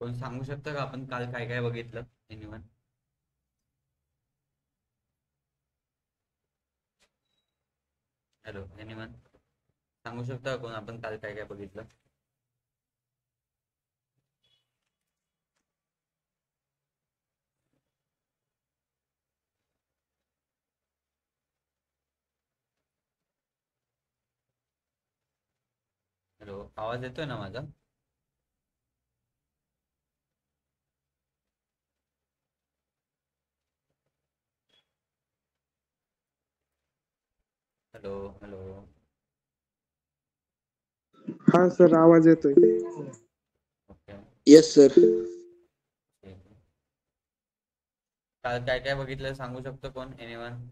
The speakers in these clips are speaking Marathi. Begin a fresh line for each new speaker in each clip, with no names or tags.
कोण सांगू शकतं का आपण काल काय काय बघितलं? एनिवन? Hello, anyone? सांगू शकता का कोण आपण काल काय काय बघितलं? हॅलो, आवाज येतोय ना माझा? Hello, hello.
हा सर, आवाज येतोय.
ओके.
Yes sir.
काल काय काय बघितलं सांगू शकतो कोण? एनिवन?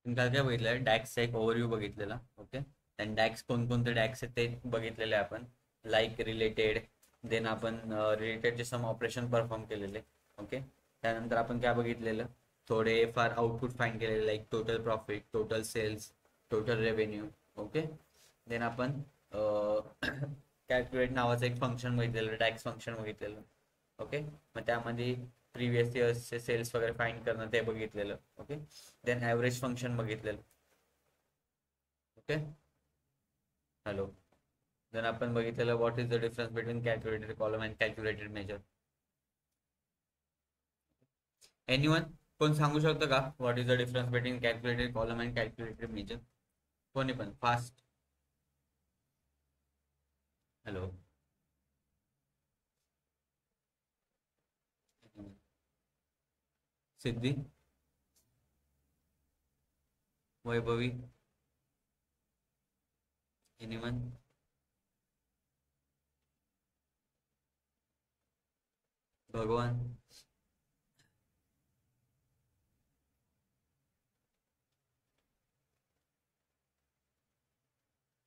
आपण काय काय बघितलं? डॅक्सचा एक ओव्हरव्ह्यू बघितलेला. ओके. आणि डॅक्स कोणकोणते डॅक्स आहेत ते बघितलेले आपण. Like related. देन आपण रिलेटेडचे सम ऑपरेशन परफॉर्म केलेले. ओके. त्यानंतर आपण काय बघितलेलं? थोडे फार आउटपुट फाइंड केलेले, like total profit, total sales, total revenue. Okay. Then आपण कॅल्क्युलेट नावाचं एक फंक्शन बघितलेलं, डॅक्स फंक्शन बघितलेलं. ओके. मग त्यामध्ये प्रिव्हियस इयर्सचे सेल्स वगैरे फाइंड करणं ते बघितलेलं. ओके. देन ॲव्हरेज फंक्शन बघितलेलं. ओके. हॅलो. देन आपण बघितलेलं what is the difference between calculated column and calculated measure. Anyone? कोण सांगू शकतं का what is the difference between calculated column and calculated measure? कोणी पण fast. Hello. Siddhi? Vaibhavi? Anyone? Bhagwan?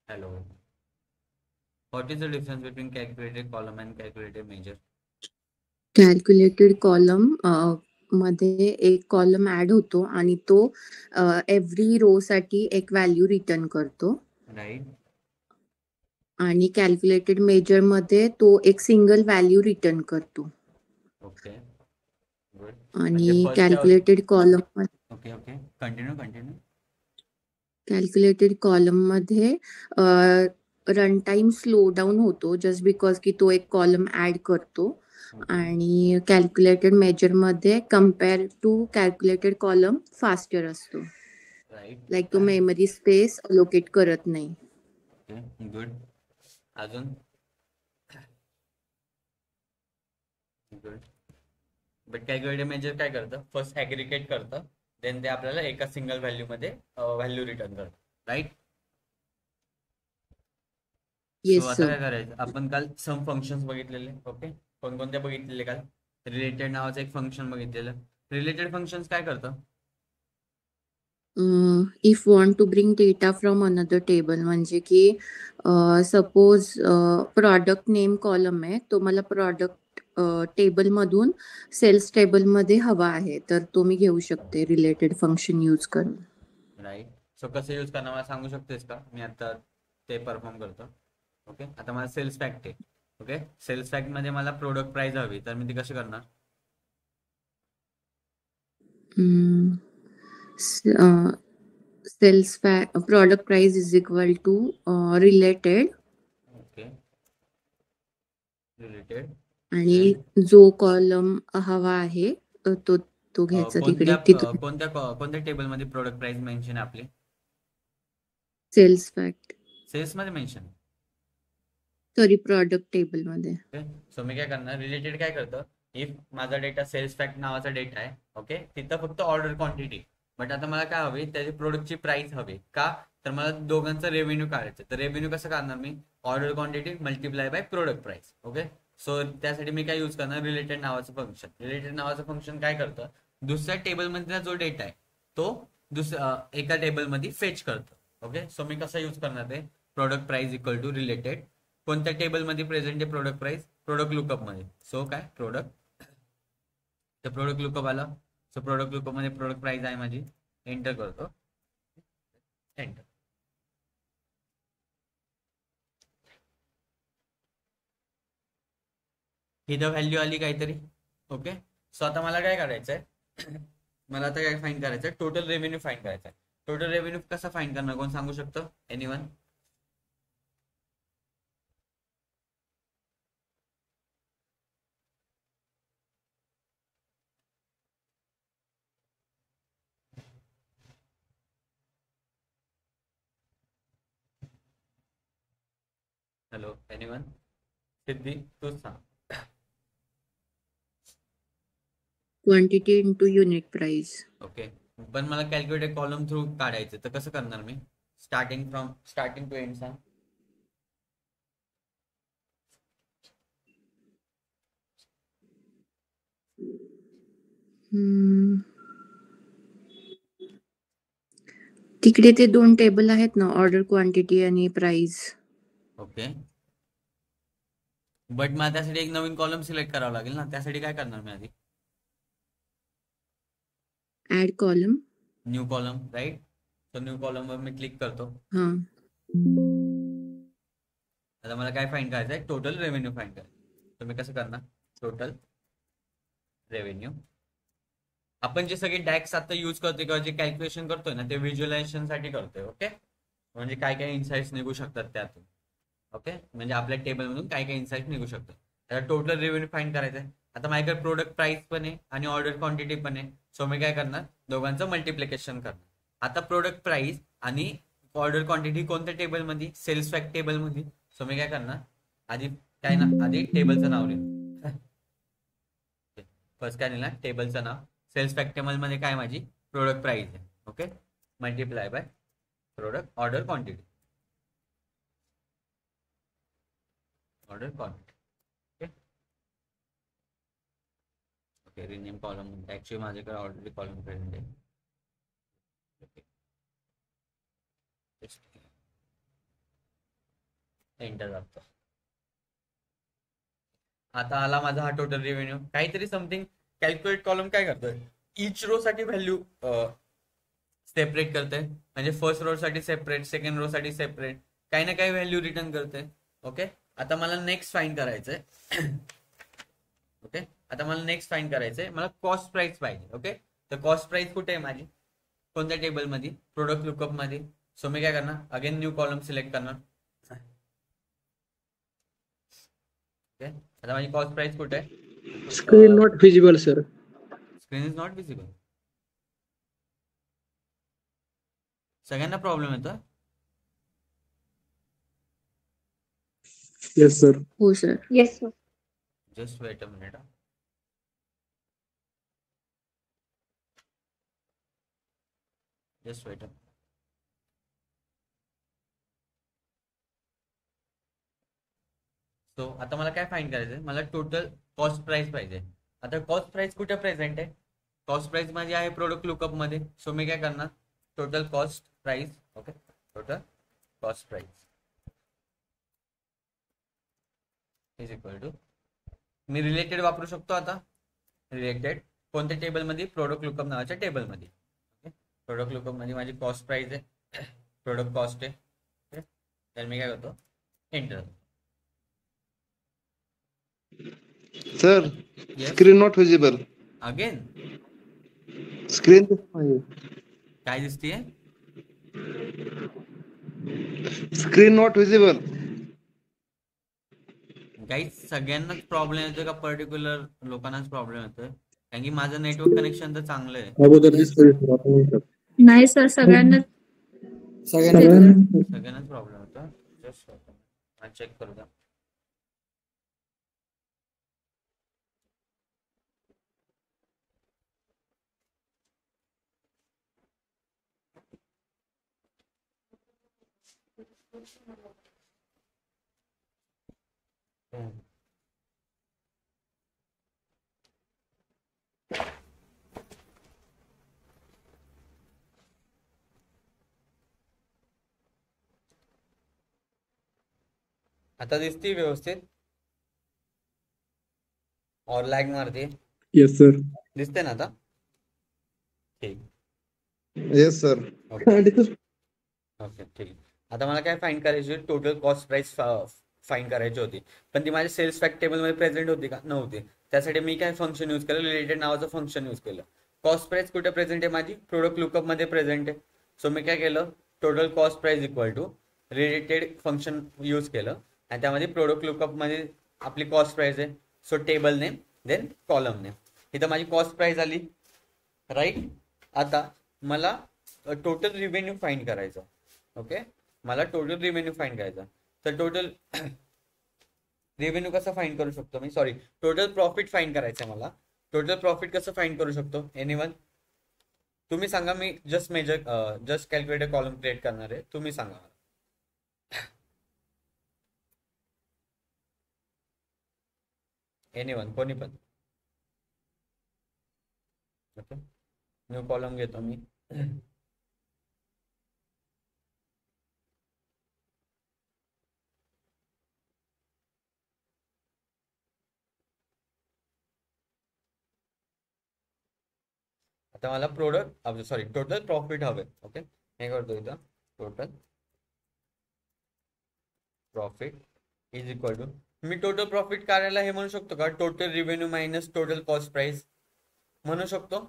Hello. What is the difference between calculated column and calculated measure?
Calculated column मध्ये एक कॉलम ऍड होतो आणि तो एव्हरी रो साठी एक व्हॅल्यू रिटर्न करतो.
राईट.
आणि कॅल्क्युलेटेड मेजर मध्ये तो एक सिंगल व्हॅल्यू रिटर्न करतो.
ओके. गुड. म्हणजे
आणि
फर्स्ट काय होतं?
Calculated column
okay okay. Continue.
Calculated column मध्ये रन टाइम स्लो डाऊन होतो जस्ट बिकॉज की तो एक कॉलम ऍड करतो. आणि कॅल्क्युलेटेड मेजर मध्ये compare to calculated column faster असतो.
राईट.
लाईक तो मेमरी स्पेस अलोकेट करत नाही.
ओके. गुड. अजून? गुड. बट कॅल्क्युलेटेड मेजर काय करतं? फर्स्ट ॲग्रिगेट करतं, देन ते आपल्याला एका सिंगल व्हॅल्यू मध्ये व्हॅल्यू रिटर्न करतं. राईट. सो
येस
आता
सर.
काय करायचं? आपण काल सम फंक्शन्स बघितलेले. ओके. कोणकोणते बघितलेले काल? रिलेटेड नावाचं एक फंक्शन बघितलेलं. रिलेटेड फंक्शन्स काय करतं?
If want to bring data from another table, म्हणजे की सपोज प्रॉडक्ट नेम कॉलम आहे, तो मला प्रॉडक्ट टेबलमधून सेल्स टेबलमध्ये हवा आहे, तर तो मी घेऊ शकते रिलेटेड फंक्शन यूज करून.
राईट. सो कसं यूज करणार मला सांगू शकतेस का? मी आता ते परफॉर्म करतो. ओके. आता मला सेल्स फॅक्ट आहे. ओके. सेल्स फॅक्ट मध्ये मला प्रोडक्ट प्राइस हवी, तर मी ती कशी करणार?
Sales product price is equal to related.
Okay. Related.
आणि जो कॉलम हवा आहे तो तो घ्यायचा तिकडे तिथून.
कोणत्या टेबलमध्ये प्रोडक्ट प्राइस मेन्शन आहे आपली?
Sales fact.
सेल्स मध्ये मेन्शन.
सॉरी, प्रॉडक्ट टेबल मध्ये.
ओके. सो मी काय करणार? रिलेटेड काय करतं? इफ माझा डेटा सेल्स फॅक्ट नावाचा डेटा आहे, ओके, तिथं फक्त ऑर्डर क्वांटिटी, बट आता मला काय हवी? त्याची प्रोडक्टची प्राइस हवी. का? तर मला दोघांचा रेव्हेन्यू काढायचं. तर रेव्हेन्यू कसं काढणार मी? Order quantity multiply by product price. Okay, so त्यासाठी मी काय यूज करणार? रिलेटेड नावाचं फंक्शन. रिलेटेड नावाचं फंक्शन काय करतं? दुसऱ्या टेबलमधला जो डेटा आहे तो दुसऱ्या एका टेबलमध्ये फेच करतं. ओके, सो मी कसं यूज करणार ते? Product price equal to related. कोणत्या टेबलमध्ये प्रेझेंट आहे प्रोडक्ट प्राइस? प्रोडक्ट लुकअप मध्ये. सो काय प्रोडक्ट, तर प्रोडक्ट लुकअप आलं. सो प्रोडक्ट लुकअप मध्ये प्रोडक्ट प्राइस आहे माझी. एंटर करतो. एंटर. इथं व्हॅल्यू आली काहीतरी. ओके, सो आता मला काय करायचंय? मला आता काय फाइंड करायचंय? टोटल रेव्हेन्यू फाइंड करायचा आहे. टोटल रेव्हेन्यू कसा फाइंड करणार? कोण सांगू शकतो? एनीवन? Hello, anyone? सिद्धी, तूच सांग.
Quantity into unit price.
Okay, पण मला कॅल्क्युलेटर कॉलम थ्रू काढायचं, तर कसं करणार मी? स्टार्टिंग टू एंड सांग.
तिकडे ते 2 टेबल आहेत ना, ऑर्डर क्वांटिटी आणि प्राइस.
ओके, बट मला त्यासाठी एक नवीन कॉलम सिलेक्ट करावं लागेल ना. त्यासाठी काय करणार मी आधी?
Add column.
New column, right. तर न्यू कॉलम वर मी क्लिक करतो.
हां.
आता मला काय फाइंड करायचं आहे? टोटल रेव्हेन्यू फाइंड करायचं. तर मी कसं करणार? Total revenue. आपण जे सगळे डॅक्स आता यूज करतोय किंवा जे कॅल्क्युलेशन करतोय ना, ते व्हिज्युअलायझेशन साठी करतोय. ओके, म्हणजे काय काय इन्साइट्स निघू शकतात त्यातून. ओके, म्हणजे आपल्या टेबलमधून काय काय इन्साइट निघू शकतात. त्याला टोटल रेव्हेन्यू फाइंड करायचं आहे. आता माझ्याकडे प्रोडक्ट प्राइस पण आहे आणि ऑर्डर क्वांटिटी पण आहे. सो मी काय करणार? दोघांचं मल्टिप्लिकेशन करणार. आता प्रोडक्ट प्राइस आणि ऑर्डर क्वांटिटी कोणत्या टेबलमध्ये? सेल्स फॅक्ट टेबलमध्ये. सो मी काय करणार? आधी काय ना, आधी टेबलचं नाव लिहिलं. फर्स्ट काय लिहिलं? टेबलचं नाव. सेल्स फॅक्ट टेबलमध्ये काय माझी? प्रोडक्ट प्राइस आहे. Okay, multiply by product order quantity. Order quantity. Okay okay, rename column. Actually माझ्याकडे ऑलरेडी कॉलम प्रेझेंट आहे. ओके, एंटर दाबतो. आता आला माझा हा टोटल रेव्हेन्यू. काहीतरी समथिंग कॅल्क्युलेट कॉलम काय करतोय? इच रो साठी व्हॅल्यू सेपरेट करते. म्हणजे फर्स्ट रो साठी सेपरेट, सेकंड रो साठी सेपरेट, काही ना काही व्हॅल्यू रिटर्न करते. ओके, आता मला नेक्स्ट फाइंड करायचंय. ओके, आता मला नेक्स्ट फाइंड करायचंय. मला कॉस्ट प्राइस पाहिजे. ओके, तर कॉस्ट प्राइस कुठे आहे माझी? कोणत्या टेबल मध्ये? प्रोडक्ट लुकअप मध्ये. सो मी काय करणार? अगेन न्यू कॉलम सिलेक्ट करणार. ओके, आता माझी कॉस्ट प्राइस कुठे आहे?
Screen not visible sir.
Screen is not visible. सगळ्यांना प्रॉब्लेम येतो?
Yes sir.
हो sir.
Yes sir.
Just wait a minute. Just wait. So आता मला काय फाइंड करायचंय? मला टोटल कॉस्ट प्राइस पाहिजे. आता कॉस्ट प्राइस कुठे प्रेझेंट आहे? कॉस्ट प्राइस माझी आहे प्रोडक्ट लुकअप मध्ये. सो मी काय करणार? Total cost price. Okay, total cost price is equal to, मी रिलेटेड वापरू शकतो. आता रिलेटेड कोणत्या टेबल मध्ये? प्रोडक्ट लुकअप नावाच्या टेबल मध्ये. ओके, प्रोडक्ट लुकअप मध्ये माझी कॉस्ट प्राइस आहे, प्रोडक्ट कॉस्ट आहे. ओके, तर मी काय करतो? Enter.
Sir,
Yes.
Screen not visible.
Again
screen
काय दिसतीये?
Screen not visible.
काही सगळ्यांनाच प्रॉब्लेम येतोय का पर्टिक्युलर लोकांनाच प्रॉब्लेम येतोय? कारण की माझं नेटवर्क कनेक्शन तर चांगलं आहे.
अगोदर दिसतोय.
नाही सर, सगळ्यांना
सगळ्यांनाच प्रॉब्लेम होतो. जस्ट चेक करू द्या. आता दिसते व्यवस्थित और लॅग मारते?
Yes sir.
दिसते ना आता? ठीक.
Yes sir.
ओके ओके ठीक. आता मला काय फाइंड करायची होती? टोटल कॉस्ट प्राइस फाइंड करायची होती, पण ती माझ्या सेल्स फॅक्ट टेबल मध्ये प्रेझेंट होती का? नव्हती. त्यासाठी मी काय फंक्शन यूज केलं? रिलेटेड नावाचं फंक्शन यूज केलं. कॉस्ट प्राइस कुठे प्रेझेंट आहे? माझी प्रोडक्ट लुकअप मध्ये प्रेझेंट आहे. सो मी काय केलं? Total cost price equal to related function use केलं आणि त्यामध्ये प्रोडक्ट लुकअप मध्ये आपली कॉस्ट प्राइस आहे. So table name then column name. इथं माझी कॉस्ट प्राइस आली, राईट. आता मला टोटल रिव्हेन्यू फाइंड करायचा. ओके, मला टोटल रिव्हेन्यू फाइंड करायचा. तर टोटल रिव्हेन्यू कसं फाइंड करू शकतो मी? सॉरी, टोटल प्रॉफिट फाइंड करायचं मला. टोटल प्रॉफिट कसं फाइंड करू शकतो? एनीवन तुम्ही सांगा. मी जस्ट कॅल्क्युलेटर कॉलम क्रिएट करणार आहे, तुम्ही सांगा मला. एनीवन, कोणी पण. ओके, न्यू कॉलम घेतो मी. आता मला प्रोडक्ट सॉरी टोटल प्रॉफिट हवे. ओके, हे करतो इथं. Total profit is equal to, मी टोटल प्रॉफिट काढायला हे म्हणू शकतो का? Total revenue minus total cost price म्हणू शकतो,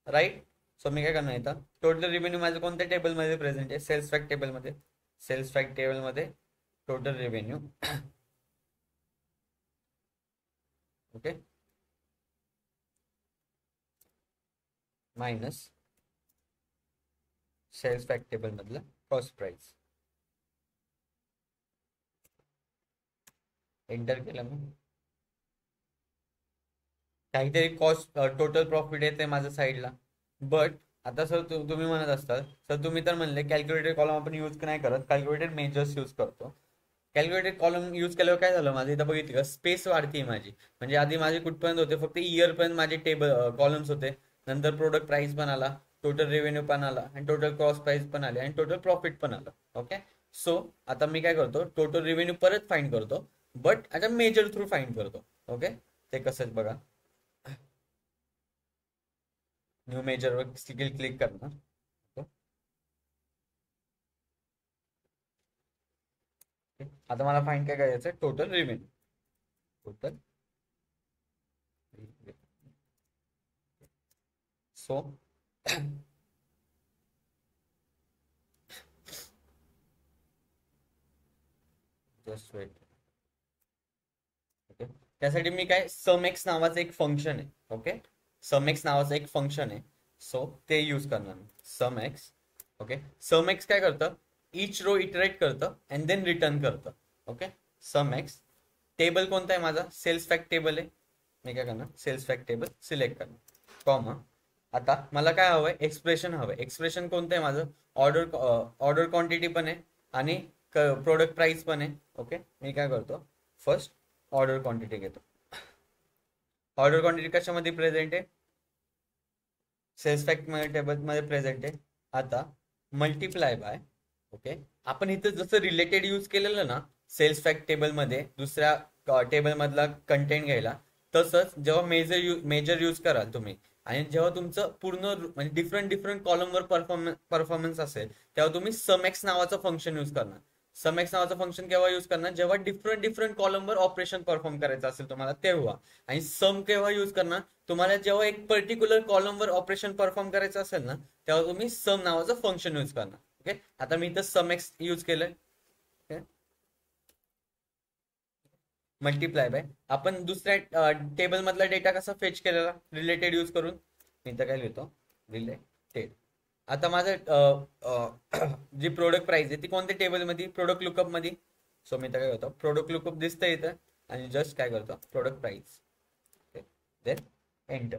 राईट. सो मी काय करणार इथं? टोटल रिव्हेन्यू माझं कोणत्या टेबलमध्ये प्रेझेंट आहे? सेल्स फॅक्ट टेबलमध्ये. सेल्स फॅक्ट टेबलमध्ये total revenue. Okay, minus sales fact table मधला कॉस्ट प्राइस. एंटर केलं मी. काहीतरी कॉस्ट टोटल प्रॉफिट येते माझ्या साईडला. बट आता सर तुम्ही म्हणत असतात, सर तुम्ही तर म्हणले कॅल्क्युलेटेड कॉलम आपण यूज नाही करत, कॅल्क्युलेटेड मेजर्स यूज करतो. कॅल्क्युलेटेड कॉलम यूज केल्यावर काय झालं माझं? इथं बघितलं का? स्पेस वाढते माझी. म्हणजे आधी माझे कुठपर्यंत होते? फक्त इयर पर्यंत माझे टेबल कॉलम्स होते. नंतर प्रोडक्ट प्राइस पण आला, टोटल रेव्हेन्यू पण आला, आणि टोटल कॉस्ट प्राइस पण आले, आणि टोटल प्रॉफिट पण आलं. ओके, सो आता मी काय करतो? टोटल रेव्हेन्यू परत फाइंड करतो, बट आता मेजर थ्रू फाइंड करतो. ओके, ते कसं बघा. न्यू मेजरवर क्लिक करणार. आता मला फाइंड काय करायचं? Total revenue. Total so just wait. Okay, त्यासाठी मी काय सम एक्स नावाचं एक फंक्शन आहे. ओके, सम एक्स नावाचं एक फंक्शन आहे. सो ते यूज करणार सम एक्स. ओके, सम एक्स काय करतं? इच रो इटरेट करतं अँड देन रिटर्न करतं. ओके, सम एक्स. टेबल कोणता आहे माझा? सेल्स फॅक्ट टेबल आहे. मी काय करणार? सेल्स फॅक्ट टेबल सिलेक्ट करणार, कॉमा. आता मला काय हवंय? एक्सप्रेशन हवंय. एक्सप्रेशन कोणतं आहे माझं? ऑर्डर क्वांटिटी पण आहे आणि प्रोडक्ट प्राइस पण आहे. ओके, मी काय करतो? फर्स्ट ऑर्डर क्वांटिटी घेतो. ऑर्डर क्वांटिटी कशामध्ये प्रेझेंट आहे? सेल्स फॅक्ट टेबल मध्ये प्रेझेंट आहे. आता मल्टिप्लाय बाय. ओके, आपण इथं जसं रिलेटेड यूज केलेलं ना सेल्स फॅक्ट टेबल मध्ये दुसऱ्या टेबल मधला कंटेंट घ्यायला, तसंच जेव्हा मेजर यूज कराल तुम्ही, आणि जेव्हा तुमचं पूर्ण म्हणजे डिफरंट कॉलमवर परफॉर्मन्स असेल, तेव्हा तुम्ही सम एक्स नावाचं फंक्शन यूज करणार. सम एक्स नावाचं फंक्शन केव्हा यूज करणार? जेव्हा डिफरंट कॉलमवर ऑपरेशन परफॉर्म करायचं असेल तुम्हाला तेव्हा. आणि सम केव्हा यूज करणार? तुम्हाला जेव्हा एक पर्टिक्युलर कॉलमवर ऑपरेशन परफॉर्म करायचं असेल ना, तेव्हा तुम्ही सम नावाचं फंक्शन यूज करणार. ओके, आता मी इथं सम एक्स यूज केलंय. Multiply by. आपण दुसऱ्या टेबल मधला डेटा कसा फेच केलेला? रिलेटेड यूज करून. मी तर काय लिहितो? रिलेटेड. आता माझं जी प्रोडक्ट प्राइस आहे ती कोणत्या टेबल मध्ये? प्रोडक्ट लुकअप मध्ये. सो मी तर काय करतो? प्रोडक्ट लुकअप दिसतंय इथं, आणि जस्ट काय करतो? Product price, then enter.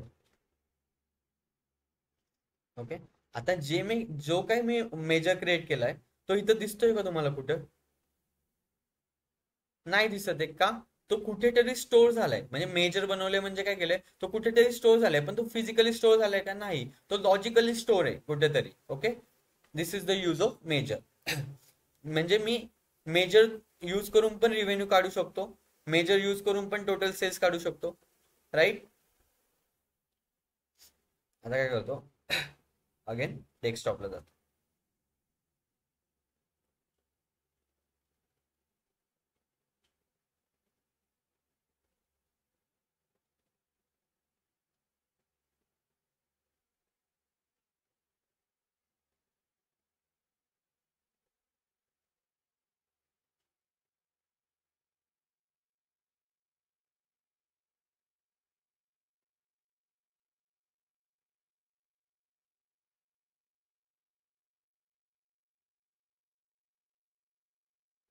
Okay. आता जो काही मी मेजर क्रिएट केलाय तो इथं दिसतोय का तुम्हाला कुठं? नाही दिसत आहे का? तो कुठेतरी स्टोअर झालाय. म्हणजे मेजर बनवले म्हणजे काय केलंय, तो कुठेतरी स्टोअर झालाय, पण तो फिजिकली स्टोअर झालाय का? नाही, तो लॉजिकली स्टोअर आहे कुठेतरी. Okay. This is the use of measure. म्हणजे मी मेजर यूज करून पण रिव्हेन्यू काढू शकतो, मेजर यूज करून पण टोटल सेल्स काढू शकतो, राईट? आता काय करतो, अगेन डेस्कटॉपला जातो.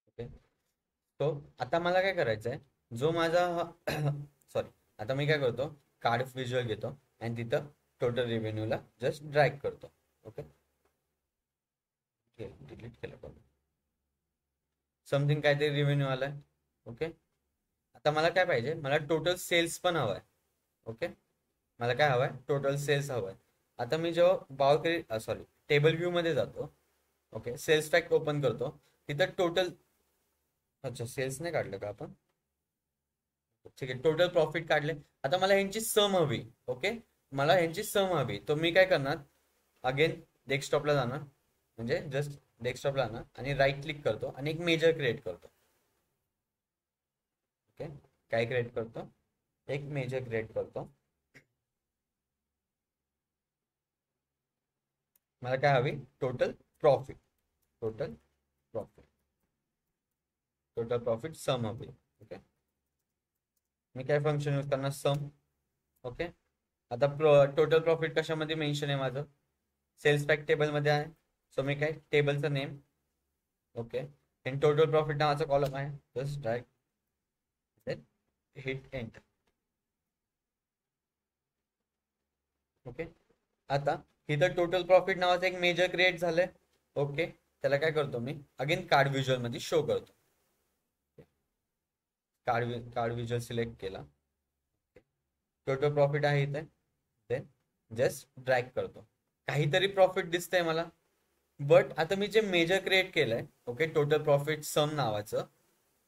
ओके. तो आता मला काय करायचं आहे, जो माझा सॉरी, आता मी काय करतो, कार्ड व्हिज्युअल घेतो आणि तिथं टोटल रेव्हेन्यूला जस्ट ड्रॅग करतो. ओके. डिलीट केलं पण समथिंग काहीतरी रेव्हेन्यू आलाय. ओके. आता मला काय पाहिजे, मला टोटल सेल्स पण हवाय. ओके. मला काय हवंय, टोटल सेल्स हवंय. आता मी जेव्हा सॉरी टेबल व्ह्यू मध्ये जातो. ओके. सेल्स फॅक्ट ओपन करतो. तिथं टोटल, अच्छा सेल्स नाही काढलं का आपण? ठीक आहे, टोटल प्रॉफिट काढले. आता मला यांची सम हवी. ओके. मला यांची सम हवी, तर मी काय करणार, अगेन डेस्कटॉपला जाणार, म्हणजे जस्ट डेस्कटॉपला जाणार आणि राईट क्लिक करतो आणि एक मेजर क्रिएट करतो. ओके. काय क्रिएट करतो, एक मेजर क्रिएट करतो. मला काय हवी, total profit. Total profit, total profit sum हवी. ओके. मी काय फंक्शन यूज करणार, सम. ओके. आता टोटल प्रॉफिट कशामध्ये मेन्शन आहे माझं, सेल्स फॅक्ट टेबल मध्ये आहे. सो मी काय, टेबलचं नेम. ओके. आणि टोटल प्रॉफिट नावाचा कॉलम आहे, just drag, hit enter. Okay. आता इथं टोटल प्रॉफिट नावाचं एक मेजर क्रिएट झालंय. ओके. त्याला काय करतो मी, अगेन कार्ड व्हिज्युअल मध्ये शो करतो. कार्ड व्हिज्युअल सिलेक्ट केला, टोटल प्रॉफिट आहे इथे, देन जस्ट ड्रॅग करतो. काहीतरी प्रॉफिट दिसतंय मला, बट आता मी जे मेजर क्रिएट केलंय, ओके, टोटल प्रॉफिट सम नावाचं,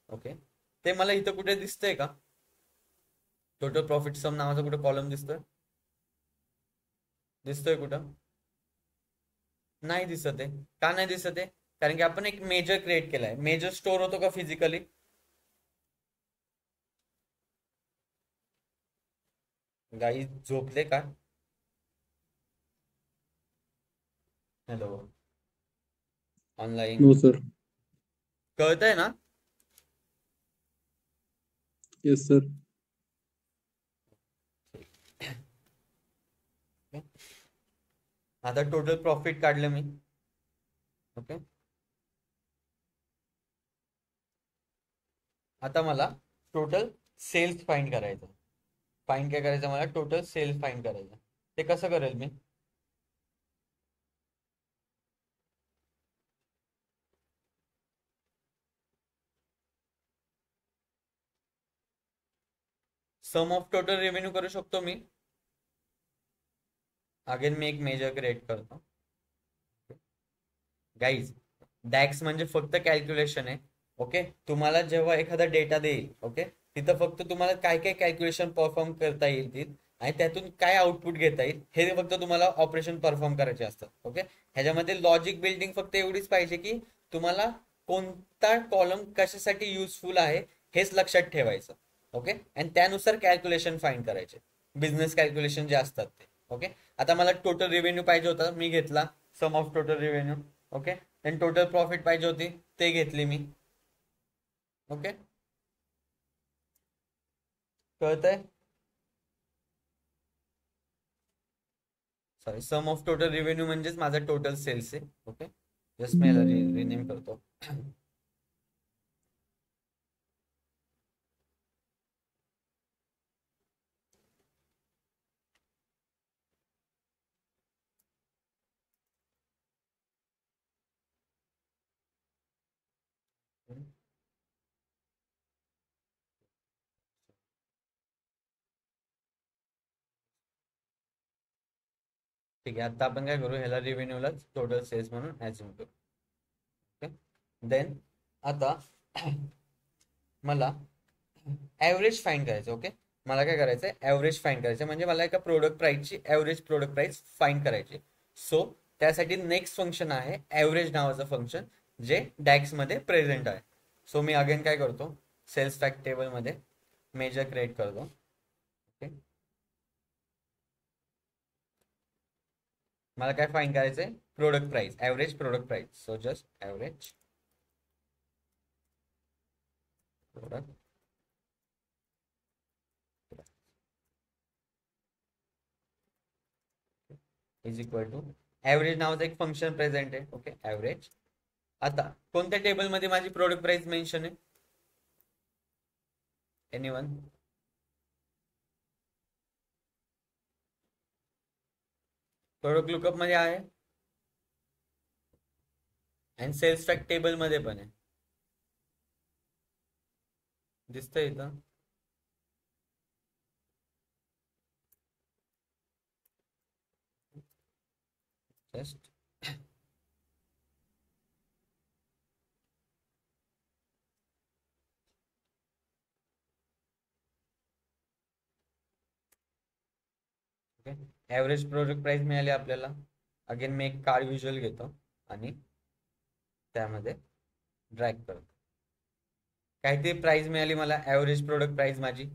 ओके, ते मला इथं कुठे दिसतंय का? टोटल प्रॉफिट सम नावाचा कुठे कॉलम दिसतोय? दिसतोय कुठं? नाही दिसत आहे. का नाही दिसत आहे? कारण की आपण एक मेजर क्रिएट केलाय. मेजर स्टोअर होतो का फिजिकली? गाई झोपले का? Hello, online
no sir.
कळतंय ना?
Yes sir.
आता टोटल प्रॉफिट काढलं मी. ओके. आता मला टोटल सेल्स फाइंड करायचं. फाइंड काय करायचं मला, टोटल सेल्स फाइंड करायचं. ते कसं करेल मी? सम ऑफ टोटल रेव्हेन्यू करू शकतो मी. अगेन मी एक मेजर क्रिएट करतो. गाईज, डॅक्स म्हणजे फक्त कॅल्क्युलेशन आहे. ओके. तुम्हाला जेव्हा एखादा डेटा देईल, ओके, तिथं फक्त तुम्हाला काय काय कॅल्क्युलेशन परफॉर्म करता येईल आणि त्यातून काय आउटपुट घेता येईल हे फक्त तुम्हाला ऑपरेशन परफॉर्म करायचे असतात. ओके. ह्याच्यामध्ये लॉजिक बिल्डिंग फक्त एवढीच पाहिजे की तुम्हाला कोणता कॉलम कशासाठी युजफुल आहे हेच लक्षात ठेवायचं. ओके. आणि त्यानुसार कॅल्क्युलेशन फाइंड करायचे, बिझनेस कॅल्क्युलेशन जे असतात ते. ओके. आता मला टोटल रेव्हेन्यू पाहिजे होता, मी घेतला sum of total revenue. Okay. आणि टोटल प्रॉफिट पाहिजे होती, ते घेतली मी. ओके. कळतंय? Sorry, sum of total revenue म्हणजेच माझा टोटल सेल्स आहे. ओके. जस्ट मी याला रिनेम करतो. ठीक आहे, आता आपण काय करू, ह्याला रेव्हेन्यूला टोटल सेल्स म्हणून ऍज्युम करू. ओके, देन आता मला ऍव्हरेज फाइंड करायचं. ओके, मला काय करायचं आहे, ऍव्हरेज फाइंड करायचं, म्हणजे मला एका प्रोडक्ट प्राइसची ऍव्हरेज प्रोडक्ट प्राइस फाइंड करायची. सो त्यासाठी नेक्स्ट फंक्शन आहे ऍव्हरेज नावाचं फंक्शन, जे डॅक्स मध्ये प्रेझेंट आहे. सो मी अगेन काय करतो, सेल्स फॅक्ट टेबल मध्ये मेजर क्रिएट करतो. ओके, मला काय फाइंड करायचंय, product price, average product price. So just average product is equal to average नावाचं एक फंक्शन प्रेझेंट आहे. Okay, average. आता कोणत्या टेबल मध्ये माझी प्रोडक्ट प्राइस मेन्शन आहे, एनीवन? प्रोडक्ट लुकअप मध्ये आहे आणि सेल्स फॅक्ट टेबल मध्ये पण आहे, दिसतंय इथं. Just okay, average product price मिळाली आपल्याला. अगेन मी एक कार्ड व्हिज्युअल घेतो आणि त्यामध्ये ड्रॅग करतो. काहीतरी प्राइस मिळाली मला, ऍव्हरेज प्रोडक्ट प्राइस माझी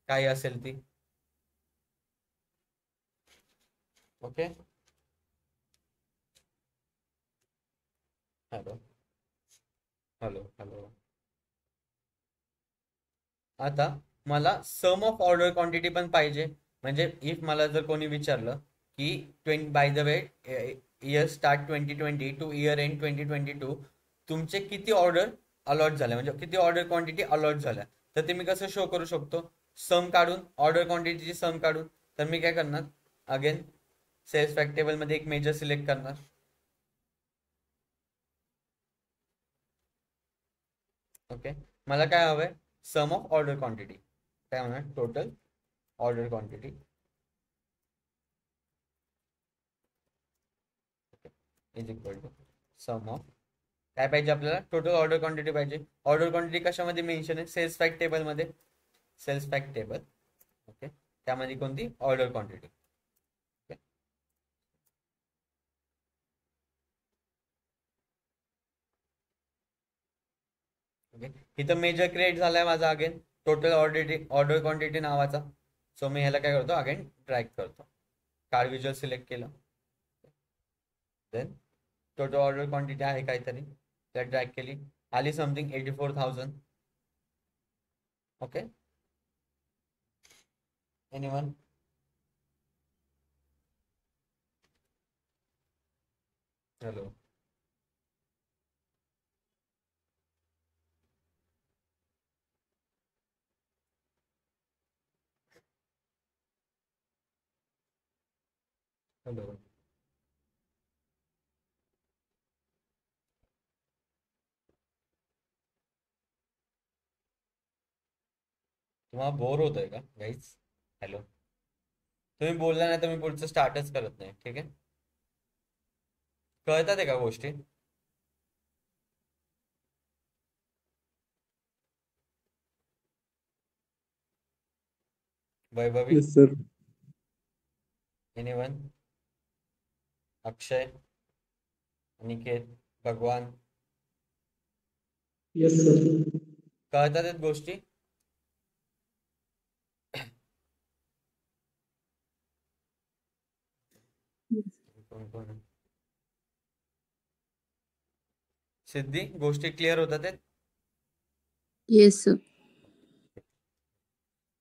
काही असेल ती. Okay, hello hello hello. आता मला सम ऑफ ऑर्डर क्वांटिटी पण पाहिजे. म्हणजे इफ मला जर कोणी विचारलं की by the way year start 2020 to year end 2022 तुमचे किती ऑर्डर अलॉट झाल्या, म्हणजे किती ऑर्डर क्वांटिटी अलॉट झाल्या, तर ते मी कसं शो करू शकतो, सम काढून, ऑर्डर क्वांटिटीची सम काढून. तर मी काय करणार, अगेन सेल्स फॅक्ट टेबल मध्ये एक मेजर सिलेक्ट करणार. ओके, मला काय हवंय, सम ऑफ ऑर्डर क्वांटिटी. काय होणार, total order quantity is equal to sum of, काय पाहिजे आपल्याला, टोटल ऑर्डर क्वांटिटी पाहिजे. ऑर्डर क्वांटिटी कशामध्ये मेन्शन आहे, सेल्स फॅक्ट टेबल मध्ये. सेल्स फॅक्ट टेबल, ओके, त्यामध्ये कोणती, ऑर्डर क्वांटिटी. ओके, इथं मेजर क्रिएट झालाय माझा, अगेन टोटल ऑर्डर क्वांटिटी नावाचा. सो मी ह्याला काय करतो, अगेन ड्रॅग करतो, कार्ड व्हिज्युअल सिलेक्ट केलं, देन टोटल ऑर्डर क्वांटिटी आहे काहीतरी, त्या ड्रॅग केली, आली something 84,000. Okay, anyone? Hello, hello. तुम्हाला बोर होत आहे का गाईज? हॅलो, तुम्ही बोलला नाही तर मी पुढचं स्टार्टच करत नाही. ठीक आहे, कळतात आहे का गोष्टी? Vaibhavi,
yes sir.
एनीवन? अक्षय, अनिकेत, भगवान,
येस सर.
कळतात आहेत गोष्टी? कोण कोण आहे? सिद्धी, गोष्टी क्लिअर होतात आहेत?
Yes sir.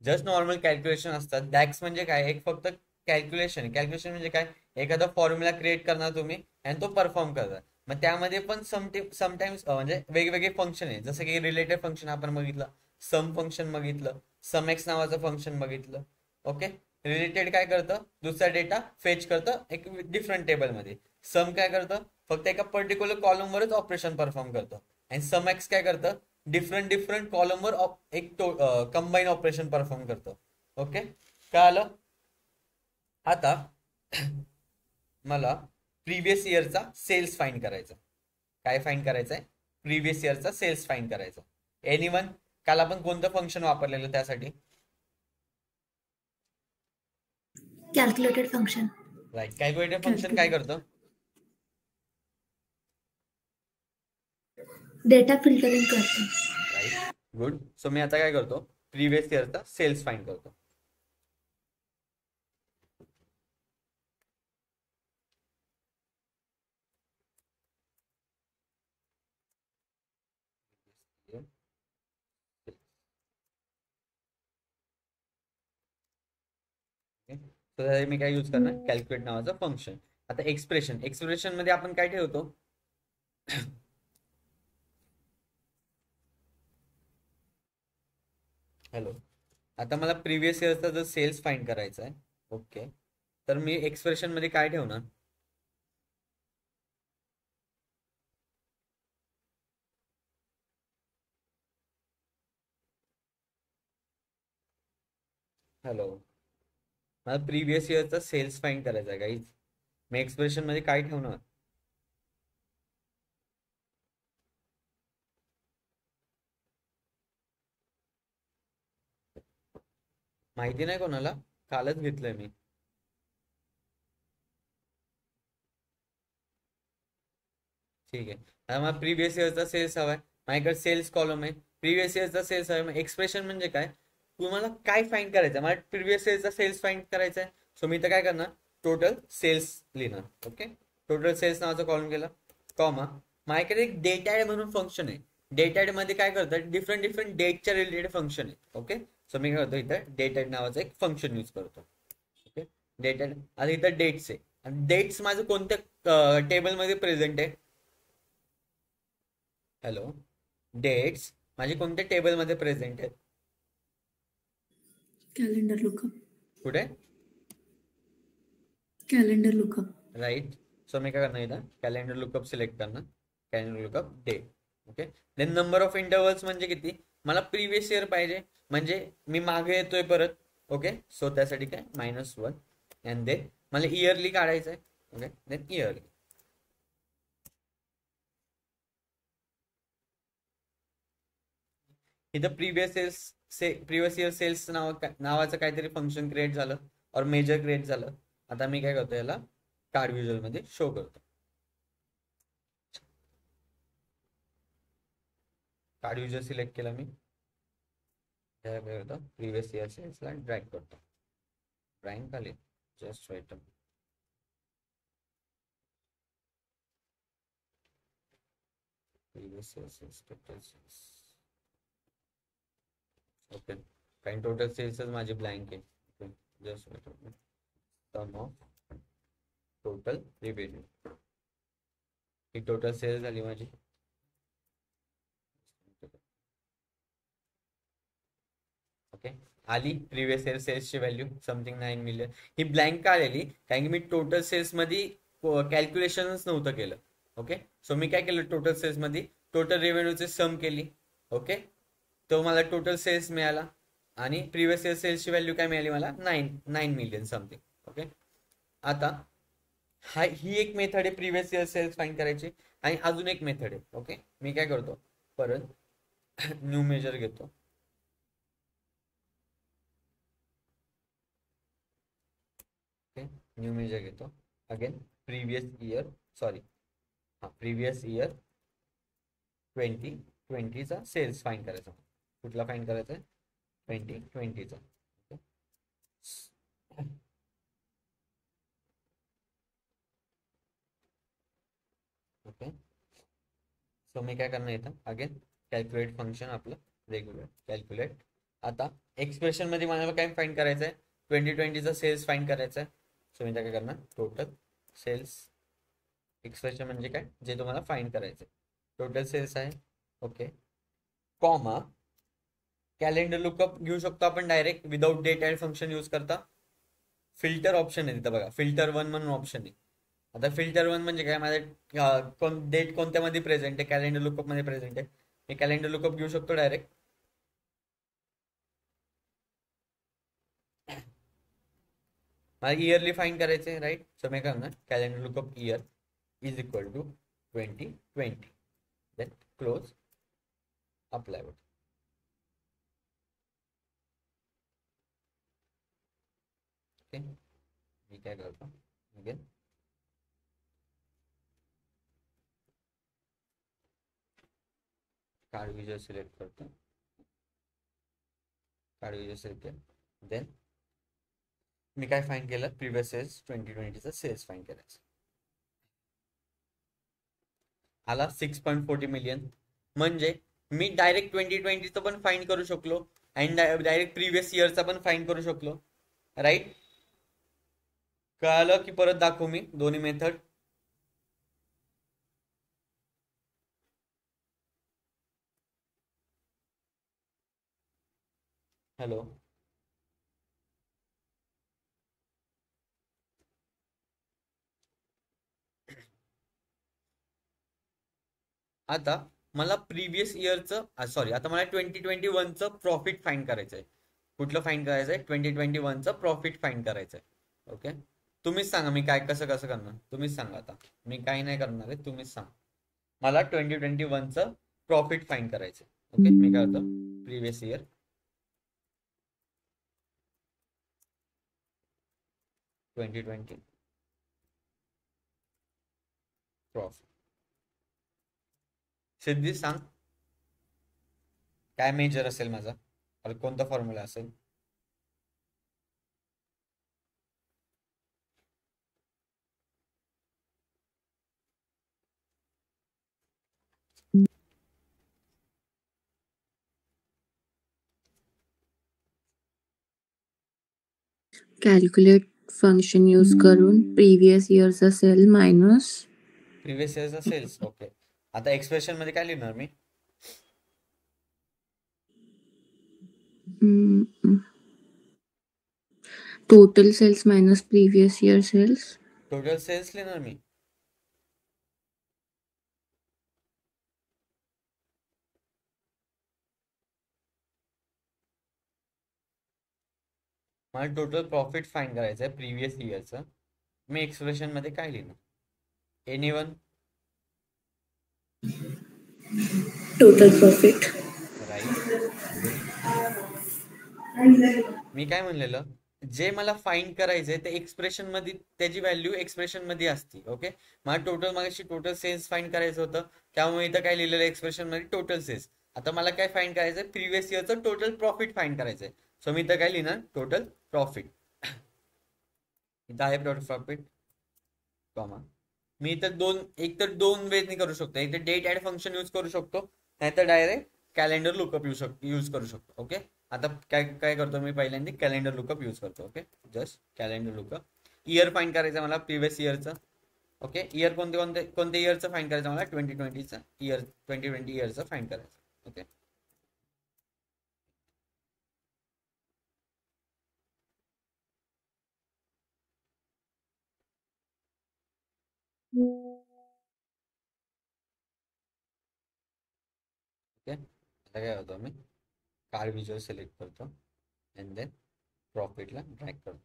Just normal calculation असतात. डॅक्स म्हणजे काय, एक फक्त कॅल्क्युलेशन. कॅल्क्युलेशन म्हणजे काय, एखादा फॉर्म्युला क्रिएट करणार तुम्ही आणि तो परफॉर्म करणार. मग त्यामध्ये पण समटाइम्स म्हणजे वेगवेगळे फंक्शन आहे, जसं की रिलेटेड फंक्शन आपण बघितलं, सम फंक्शन बघितलं, सम एक्स नावाचं फंक्शन बघितलं. ओके, रिलेटेड काय करतं, दुसरा डेटा फेच करतं एक डिफरंट टेबलमध्ये. सम काय करतं, फक्त एका पर्टिक्युलर कॉलमवरच ऑपरेशन परफॉर्म करतं. आणि सम एक्स काय करतं, डिफरंट डिफरंट कॉलमवर एक कंबाईन ऑपरेशन परफॉर्म करतं. ओके, काय आलं. आता मला प्रिव्हियस इयरचा सेल्स फाइंड करायचा. काय फाइंड करायचंय, प्रिव्हियस इयरचा सेल्स फाइंड करायचा. एनीवन, काल आपण कोणतं फंक्शन वापरलेलं त्यासाठी?
Calculated function.
Right, calculated function काय करतं,
डेटा फिल्टरिंग करतो.
Right, good. सो मी आता काय करतो, प्रिव्हियस इयरचा सेल्स फाइंड करतो. तर मी काय यूज करणार, कॅल्क्युलेट नावाचं फंक्शन. आता एक्सप्रेशन मध्ये आपण काय ठेवतो, हॅलो. आता मला प्रिव्हियस इयरचा जर सेल्स फाइंड करायचा आहे, ओके, तर मी एक्सप्रेशन मध्ये काय ठेवणार, हॅलो. मला प्रिव्हियस इयरचा सेल्स फाइंड करायचा आहे गाईज. मी एक्सप्रेशन मध्ये काय ठेवणार, माहिती नाही कोणाला, कालच घेतलंय मी. ठीक आहे. आता मला प्रिव्हियस इयरचा सेल्स हवाय, माझ्याकडे सेल्स कॉलम आहे, प्रिव्हियस इयरचा सेल्स हवाय. एक्सप्रेशन म्हणजे काय, तुम्हाला काय फाइंड करायचं, मला प्रिव्हियस इयरचा सेल्स फाइंड करायचा आहे. सो मी तर काय करणार, टोटल सेल्स लिहिणार. ओके, टोटल सेल्स नावाचा कॉलम केला, कॉमा, माझ्याकडे एक डेट ऍड म्हणून फंक्शन आहे. डेट ऍड मध्ये काय करतात, डिफरंट डिफरंट डेटच्या रिलेटेड फंक्शन आहे. ओके, सो मी काय करतो, इथं डेट ऍड नावाचं एक फंक्शन यूज करतो. Okay, date add. आता इथं डेट्स आहे, आणि डेट्स माझं कोणत्या टेबलमध्ये प्रेझेंट आहे, हॅलो, डेट्स माझे कोणत्या टेबलमध्ये प्रेझेंट आहेत,
कॅलेंडर लुकअप.
कुठे,
कॅलेंडर लुकअप.
राईट. सो मी काय करणार, इथं कॅलेंडर लुकअप सिलेक्ट करणार, calendar lookup day. Okay, then number of intervals म्हणजे किती, मला प्रिव्हियस इयर पाहिजे, म्हणजे मी मागे येतोय परत. ओके, सो त्यासाठी काय -1 अँड देन मला इयरली काढायचं आहे. Okay, then yearly. इथं प्रिव्हियस इयर सेल्स नावाचं काहीतरी फंक्शन क्रिएट झालं और मेजर क्रिएट झालं. आता मी काय करतो, याला कार्ड व्हिज्युअल मध्ये शो करतो. कार्ड व्हिज्युअल सिलेक्ट केला मी, काय करतो, प्रिव्हियस इयर सेल्सला ड्रॅग करतो, ड्रॅग खाली just right. Previous year sales, total sales. Okay, कारण टोटल सेल्सच माझी ब्लँक आहे. Okay, just sum of total revenue, ही टोटल सेल्स झाली माझी. ओके, आली प्रिव्हियस इयर सेल्सची व्हॅल्यू समथिंग 9 मिलियन. ही ब्लँक का आलेली, कारण की मी टोटल सेल्स मध्ये कॅल्क्युलेशनच नव्हतं केलं. ओके, सो मी काय केलं, टोटल सेल्स मध्ये टोटल रेव्हेन्यूचे सम केली. ओके, तो मला टोटल सेल्स मिळाला, आणि प्रिव्हियस इयर सेल्सची व्हॅल्यू काय मिळाली मला, 9 मिलियन समथिंग. ओके, आता ही एक मेथड आहे प्रिव्हियस इयर सेल्स फाइंड करायची, आणि अजून एक मेथड आहे. ओके, मी काय करतो, परत न्यू मेजर घेतो. न्यू मेजर घेतो, अगेन प्रिव्हियस इयर 2020चा सेल्स फाइंड करायचा. कुठला फाइंड करायचा आहे, 2020चा. ओके, सो मी काय करणार, इथं अगेन कॅल्क्युलेट फंक्शन आपलं रेग्युलर कॅल्क्युलेट. आता एक्सप्रेशन मध्ये मला काय फाइंड करायचं आहे, 2020चा सेल्स फाइंड करायचा आहे. सो मी काय करणार, टोटल सेल्स. एक्सप्रेशन म्हणजे काय, जे तुम्हाला फाइंड करायचं, टोटल सेल्स आहे. ओके, कॉमा, कॅलेंडर लुकअप घेऊ शकतो आपण direct without date add function use करता. फिल्टर ऑप्शन आहे तिथं बघा, फिल्टर 1 म्हणून ऑप्शन आहे. आता फिल्टर वन म्हणजे काय, माझ्या डेट कोणत्यामध्ये प्रेझेंट आहे, कॅलेंडर लुकअप मध्ये प्रेझेंट आहे. मी कॅलेंडर लुकअप घेऊ शकतो डायरेक्ट. मला इयरली फाईंड करायचे, राईट. सो मी काय करणार, calendar lookup year is equal to 2020, then close, apply button. Okay, मी काय करतो अगेन, कार्ड विजय सिलेक्ट करतो, कार्ड विजय सिलेक्ट केलं, देन मी काय फाईंड केलं, प्रिव्हियस सेल्स 2020चा सेल्स फाईंड करायचं. आला 6.40 मिलियन. म्हणजे मी डायरेक्ट 2020चं पण फाईंड करू शकलो आणि डायरेक्ट प्रिव्हियस इयरचा पण फाईंड करू शकलो, राईट. कळालं की परत दाखवू मी दोन्ही मेथड. हॅलो, आता मला प्रिव्हियस इयरचं सॉरी, आता मला 2021चं प्रॉफिट फाईंड करायचंय. कुठलं फाईंड करायचंय, 2021चं प्रॉफिट फाईंड करायचंय. ओके, तुम्हीच सांगा मी काय कसं कसं करणार, तुम्हीच सांगा. आता मी काही नाही करणार आहे, तुम्हीच सांगा. मला 2021चं प्रॉफिट फाईंड करायचंय. ओके, मी काय करतो, previous year, twenty profit. Siddhi सांग काय मेजर असेल माझा, और कोणता फॉर्म्युला असेल.
कॅल्क्युलेट फंक्शन यूज करून प्रिव्हियस इयरचा सेल मायनस
प्रिव्हियस इयरचा सेल्स. ओके, आता एक्सप्रेशन मध्ये काय लिहिणार मी,
total sales minus previous year sales.
Total sales लिहिणार मी. मला टोटल प्रॉफिट फाईंड करायचं आहे प्रिव्हियस इयरचं. मी एक्सप्रेशन मध्ये काय लिहिणार, anyone.
Total profit.
Right, good. मी काय म्हणलेलं, जे मला फाईंड करायचंय ते एक्सप्रेशन मध्ये, त्याची व्हॅल्यू एक्सप्रेशन मध्ये असते. ओके, मला टोटल मागाशी टोटल सेल्स फाईंड करायचं होतं, त्यामुळे इथं काय लिहिलेलं एक्सप्रेशन मध्ये टोटल सेल्स. आता मला काय फाईंड करायचंय, प्रिव्हियस इयरचं टोटल प्रॉफिट फाईंड करायचंय. सो मी इथं काय लिहिणार, टोटल प्रॉफिट. इथं आहे टोटल प्रॉफिट, कॉमा. मी इथं एक तर दोन वेजनी करू शकतो, एक तर डेट ऍड फंक्शन यूज करू शकतो, नाहीतर डायरेक्ट कॅलेंडर लुकअप यूज करू शकतो. ओके, आता काय काय करतो मी, पहिल्यांदा कॅलेंडर लुकअप यूज करतो. Okay, just calendar lookup. Year find करायचं मला प्रिव्हियस इयरचं. ओके, इयर कोणते इयरचं फाईंड करायचं मला, 2020चं इयर, 2020 इयरचं फाईंड करायचं. Okay, okay. आता काय होतं, मी कार्ड विजुअल सिलेक्ट करतो अँड देन प्रॉफिटला ड्रॅग करतो.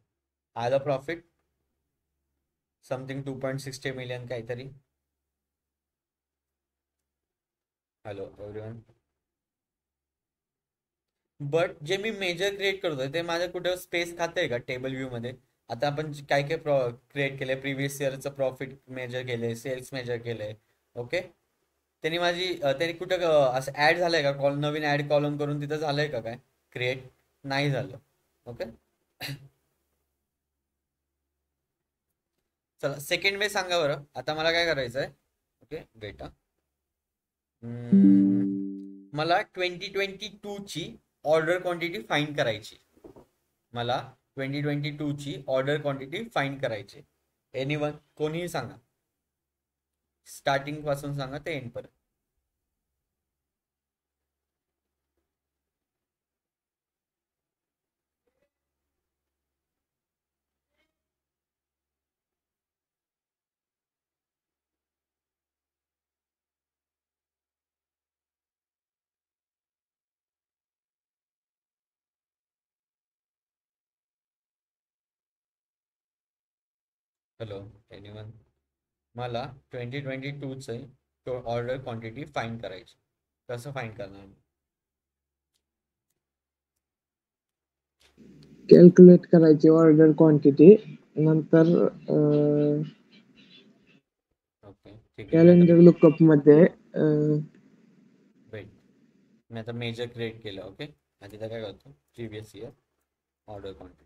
आलं प्रॉफिट समथिंग 2.60 मिलियन काहीतरी. Hello everyone. बट जे मी मेजर क्रिएट करतोय ते माझं कुठं स्पेस खातंय का टेबल व्ह्यू मध्ये. आता आपण काय काय क्रिएट केलंय, प्रिव्हियस इयरचं प्रॉफिट मेजर केलंय, सेल्स मेजर केलंय. ओके, त्यांनी कुठं असं ऍड झालंय का, नवीन ऍड कॉलम करून तिथं झालंय का काय क्रिएट, नाही झालं. ओके, चला सेकंड वे सांगा बरं. आता मला काय करायचंय, ओके बेटा, मला 2022 ची ऑर्डर क्वांटिटी फाईंड करायची. मला 2022 ची ऑर्डर क्वांटिटी फाईंड करायची. एनीवन, कोणीही सांगा, स्टार्टिंग पासून सांगा ते एंड पर्यंत. हॅलो एनिवन, मला 2022चे ऑर्डर क्वांटिटी फाइंड करायची. कसं फाइंड करणार?
कॅल्क्युलेट करायची ऑर्डर क्वांटिटी, नंतर
ओके ठीक आहे.
कॅलेंडर लुकअप मध्ये
वेट, मी आता मेजर क्रिएट केलं. ओके, आधी तर काय करतो, previous year order quantity.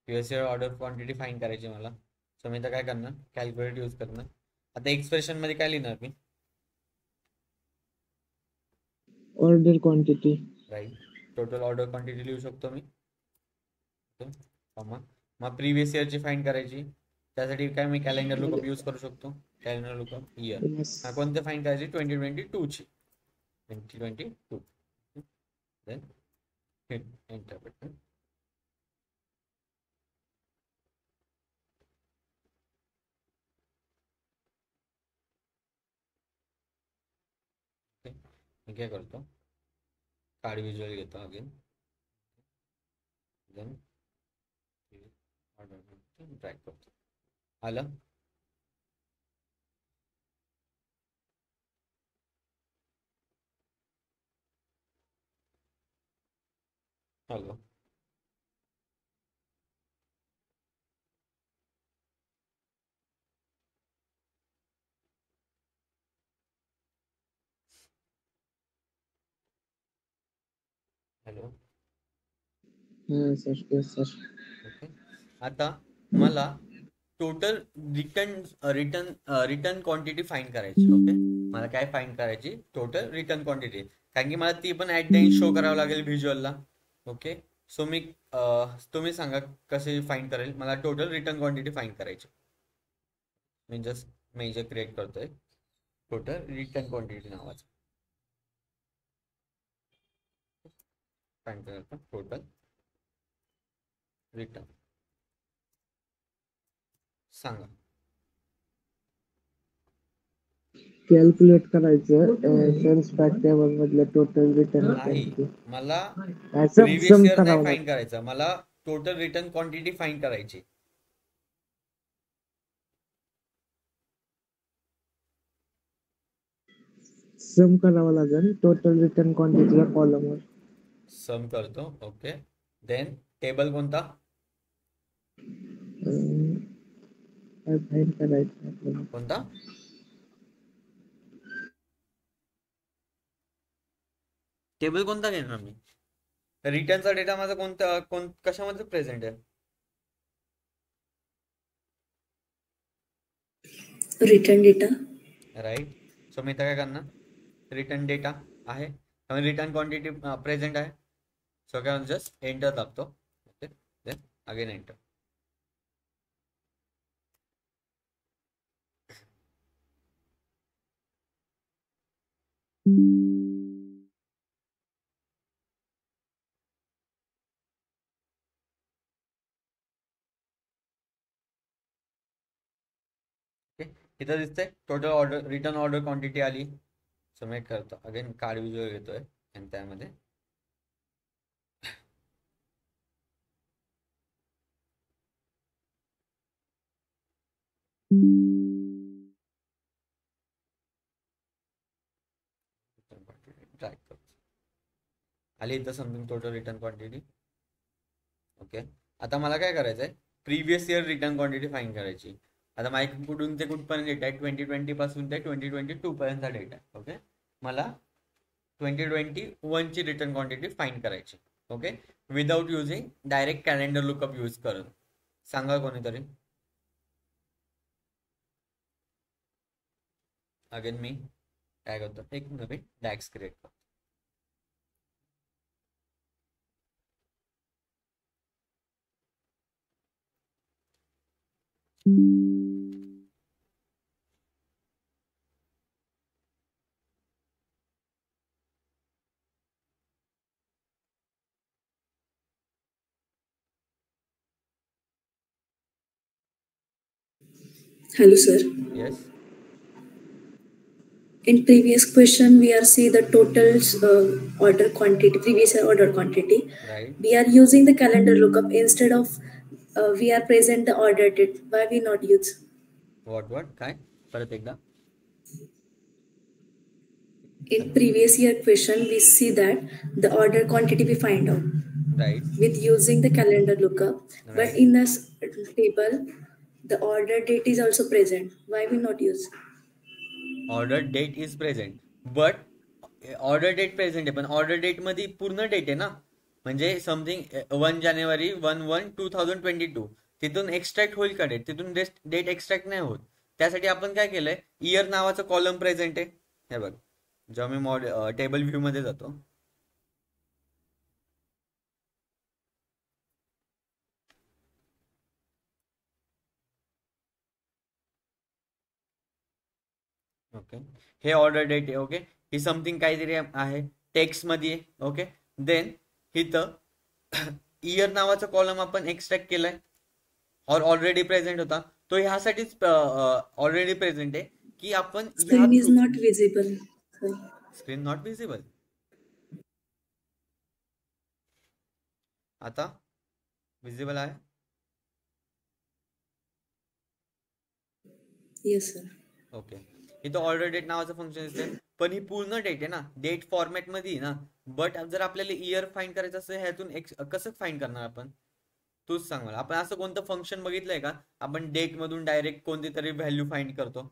Previous year order quantity find करायची मला. सो मी तर काय करणार, कॅल्क्युलेट यूज करणार. आता एक्सप्रेशन मध्ये काय लिहिणार मी?
Order quantity.
Right, total order quantity लिहू शकतो मी. मग प्रिव्हियस इयरची फाइंड करायची, त्यासाठी काय मी कॅलेंडर लुकअप यूज करू शकतो. कॅलेंडर लुकअप इयर कोणते फाइंड करायची? 2022ची. 2022. Then hit enter button. मी काय करतो, कार्ड विज्युअल घेतो अगेन. देन ड्रॅग करतो. आलं? Hello, hello.
Sir, yes sir.
Okay, आता मला टोटल रिटर्न क्वांटिटी फाइंड करायची. ओके, मला काय फाइंड करायची? Total return quantity. कारण की मला ती पण ॲट द एंड शो करावं लागेल व्हिज्युअलला. ओके, सो मी तुम्ही सांगा कसे फाइंड करेल. मला टोटल रिटर्न क्वांटिटी फाइंड करायची. मी जस्ट मेजर क्रिएट करतोय, टोटल रिटर्न क्वांटिटी नावाचं. फाइंड करायचं टोटल रिटर्न. सांगा.
कॅल्क्युलेट करायचं सेल्स पॅक टेबल मधलं टोटल रिटर्न
नाही,
क्वांटिटी.
मला
सम
प्रिव्हियस इयर नाही
करावं
फाइंड करायचं, मला टोटल रिटर्न क्वांटिटी फाइंड करायची.
सम करावं लागेल टोटल रिटर्न क्वांटिटीच्या कॉलमवर.
सम करतो. ओके, देन टेबल कोणता?
काय फाईंड करायचं आपल्याला.
कोणता? टेबल कोणता घेणार मी? रिटर्नचा डेटा माझा कशामध्ये प्रेझेंट आहे?
Return data.
राईट, सो मी तर काय करणार, रिटर्न डेटा आहे, रिटर्न क्वांटिटी प्रेझेंट आहे. सो काय जस्ट एंटर दाबतो. Okay, then again enter. Okay, इथं दिसतंय total order return order quantity आली. सो मी करतो अगेन कार्ड विज्युअल घेतोय आणि त्यामध्ये ट्रॅक करतो. आली इथं something total return quantity. Okay, आता मला काय करायचं आहे, previous year return quantity find करायची. आता माझ्या कुठून ते कुठपर्यंत डेटा आहे? 2020 पासून ते 2022 पर्यंतचा डेटा आहे. ओके, मला 2021ची रिटर्न क्वांटिटी फाइंड करायची. Okay, without using direct calendar lookup use करत. सांगा कोणीतरी. अगेन मी काय करतो, एक नवीन डॅक्स क्रिएट करतो.
Hello sir.
Yes,
In previous question, we are see the total order quantity, previous year order quantity.
Right.
We are using the calendar lookup instead of we are present the order date. Why we not use?
What काय परत एकदा.
In previous year question, we see that the order quantity we find out
Right.
with using the calendar lookup. But
Right.
in this table, the order date is also present. Why we not use?
Order date is present but order date present आहे पण ऑर्डर डेट मध्ये पूर्ण डेट आहे ना म्हणजे समथिंग 1 जानेवारी 1/1/2022 तिथून एक्स्ट्रॅक्ट होईल का डेट तिथून डेट एक्स्ट्रॅक्ट नाही होत त्यासाठी आपण काय केलंय इयर नावाचं कॉलम प्रेझेंट आहे हे बघ जेव्हा मी टेबल व्ह्यू मध्ये जातो ओके हे ऑर्डर डेट आहे ओके ही समथिंग काहीतरी आहे टेक्स्ट मध्ये ओके देन इथं इयर नावाचा कॉलम आपण एक्स्ट्रॅक्ट केलाय और ऑलरेडी प्रेझेंट होता तो ह्यासाठीच ऑलरेडी प्रेझेंट आहे की आपण
Screen is not visible. Sorry.
Screen not visible आता विजिबल आहे
Yes, sir.
ओके इथं ऑर्डर डेट नावाचं फंक्शन दिसतंय पण ही पूर्ण डेट आहे ना डेट फॉर्मॅट मध्ये आहे ना बट जर आपल्याला इयर फाइंड करायचं असेल ह्यातून कसं फाइंड करणार आपण तूच सांग मला आपण असं कोणतं फंक्शन बघितलंय का आपण डेट मधून डायरेक्ट कोणती तरी व्हॅल्यू फाइंड करतो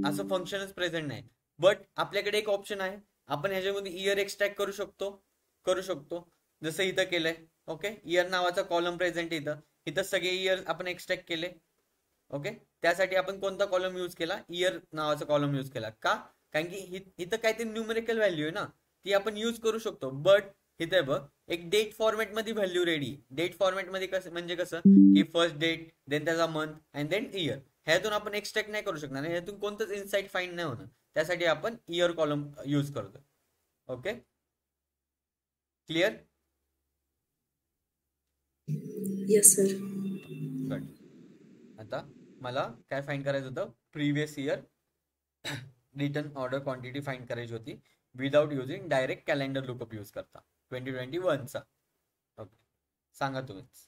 असं फंक्शनच प्रेझेंट नाही बट आपल्याकडे एक ऑप्शन आहे आपण ह्याच्यामध्ये इयर एक्स्ट्रॅक्ट करू शकतो जसं इथं केलंय ओके इयर नावाचा कॉलम प्रेझेंट इथं सगळे इयर आपण एक्स्ट्रॅक्ट केले ओके त्यासाठी आपण कोणता कॉलम यूज केला इयर नावाचा कॉलम यूज केला का कारण की इथं काहीतरी न्यूमेरिकल व्हॅल्यू आहे ना ती आपण यूज करू शकतो बट इथे बघ एक डेट फॉर्मॅट मध्ये व्हॅल्यू रेडी डेट फॉर्मॅट मध्ये कसं म्हणजे कसं की फर्स्ट डेट देन त्याचा मंथ अँड देन इयर ह्यातून आपण एक्स्ट्रॅक्ट नाही करू शकणार ह्यातून कोणतंच इन्साइट फाइंड नाही होणार त्यासाठी आपण इयर कॉलम यूज करतो okay clear
Yes, sir.
Good आता मला काय फाइंड करायचं होतं previous year return order quantity find करायची होती without using direct calendar lookup use करता 2021चा ओके सांगा तुम्हीच